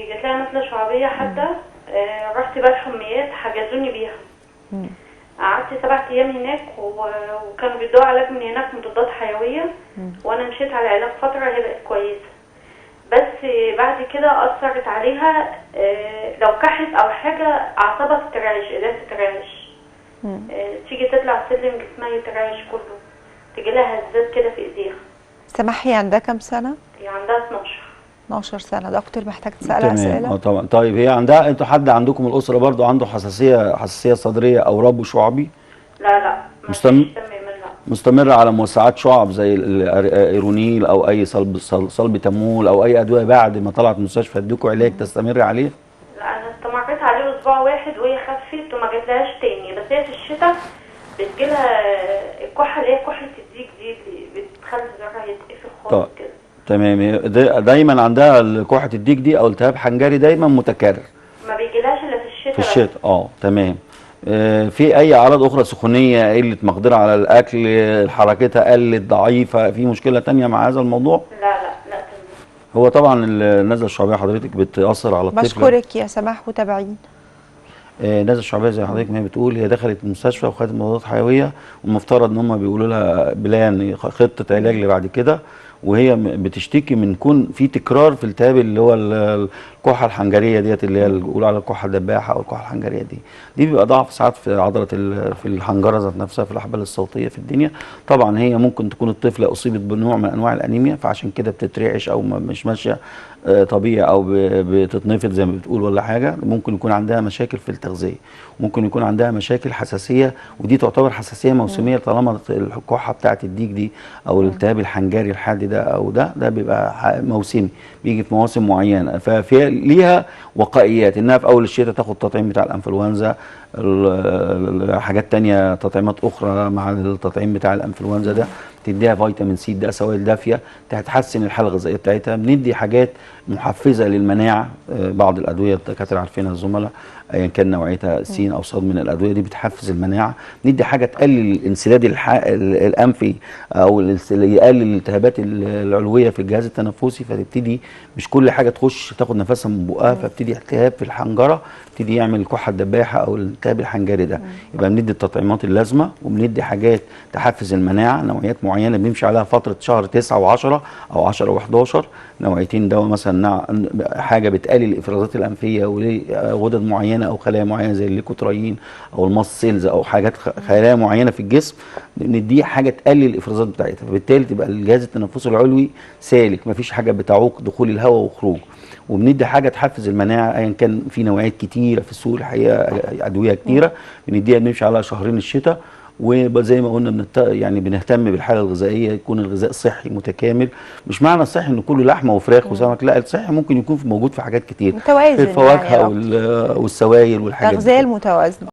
جات لها نزله شعبيه حاده. رحت بقى الحميات حجزوني بيها. قعدت 7 ايام هناك وكانوا بيدوا علاج من هناك مضادات حيويه. وانا مشيت على علاج فتره هي بقت كويسه. بس بعد كده اثرت عليها. لو كحت او حاجه اعصابها تترعش، ايديها تترعش. تيجي تطلع سلم جسمها يترعش كله. تيجي لها هزات كده في ايديها. سماح هي عندها كام سنه؟ هي عندها 12. 12 سنه. دكتور محتاج تسالها تمام. اسئله؟ طبعا. طيب هي عندها، انتوا حد عندكم الاسره برضو عنده حساسيه صدريه او ربو شعبي؟ لا ما فيش مستمرة على موسعات شعب زي الايرونيل او اي صلب تمول او اي ادويه بعد ما طلعت من المستشفى ادوكوا علاج تستمر عليه؟ لا انا استمريت عليه اسبوع واحد وهي خفت وما جاتلهاش تاني. بس هي في الشتاء بتجيلها الكحه اللي هي كحه الديك دي اللي بتخلي زرعها يتقفل خالص كده. تمام. دايما عندها كحه الديك دي او التهاب حنجري دايما متكرر؟ ما بيجيلهاش الا في الشتاء. في الشتاء. تمام. في اي اعراض اخرى؟ سخونيه، قله مقدره على الاكل، حركتها قلت، ضعيفه، في مشكله تانية مع هذا الموضوع؟ لا تمام. هو طبعا النزله الشعبيه حضرتك بتاثر على الطفل. بشكرك يا سماح وتابعين. النزله الشعبيه زي حضرتك ما هي بتقول، هي دخلت المستشفى وخدت مضادات حيويه، والمفترض ان هم بيقولوا لها بلان خطه علاج اللي بعد كده، وهي بتشتكي من كون في تكرار في التهاب اللي هو الكحه الحنجريه ديت، اللي هي بيقولوا على الكحه الدباحه او الكحه الحنجريه دي بيبقى ضعف ساعات في عضله في الحنجره ذات نفسها، في الاحبال الصوتيه في الدنيا. طبعا هي ممكن تكون الطفله اصيبت بنوع من انواع الانيميا، فعشان كده بتترعش او مش ماشيه طبيعي او بتتنفض زي ما بتقول ولا حاجه. ممكن يكون عندها مشاكل في التغذيه، ممكن يكون عندها مشاكل حساسيه، ودي تعتبر حساسيه موسميه طالما الكحه بتاعه الديك دي او الالتهاب الحنجري الحاد ده او ده بيبقى موسمي، بيجي في مواسم معينه. ففي ليها وقائيات انها في اول الشتاء تاخد تطعيم بتاع الانفلونزا، حاجات تانية تطعيمات اخرى مع التطعيم بتاع الانفلونزا ده، تديها فيتامين سي، ده سوائل دافيه تحسن الحاله الغذائيه بتاعتها. بندي حاجات محفزه للمناعه، بعض الادويه الدكاتره عارفينها الزملاء ايا كان نوعيتها سين او صاد من الادويه دي بتحفز المناعه. ندي حاجه تقلل الانسداد الانفي او يقلل الالتهابات العلويه في الجهاز التنفسي، فتبتدي مش كل حاجه تخش تاخد نفسها من بقها، فبتدي التهاب في الحنجره، بتدي يعمل الكحه الدباحه او الالتهاب الحنجري ده. يبقى بندي التطعيمات اللازمه، وبندي حاجات تحفز المناعه، نوعيات معينه بنمشي عليها فتره شهر 9 و10 او 10 و11، نوعيتين دواء مثلا حاجه بتقلل الافرازات الانفيه ولغدد معينه او خلايا معينه زي الليكوترايين او الماست سيلز او حاجات خلايا معينه في الجسم، بنديه حاجه تقلل الافرازات بتاعتها، فبالتالي تبقى الجهاز التنفسي العلوي سالك، مفيش حاجه بتعوق دخول الهواء وخروجه. وبندي حاجه تحفز المناعه ايا كان، في نوعيات كتيره في السوق الحقيقه، ادويه كتيره بنديها، بنمشي عليها شهرين الشتاء. وزي ما قلنا يعني بنهتم بالحاله الغذائيه، يكون الغذاء صحي متكامل. مش معنى الصحي ان كله لحمه وفراخ وسمك، لا، الصحي ممكن يكون موجود في حاجات كتير، متوازن، في الفواكه يعني والسوائل والحاجات دي. التغذيه المتوازنه.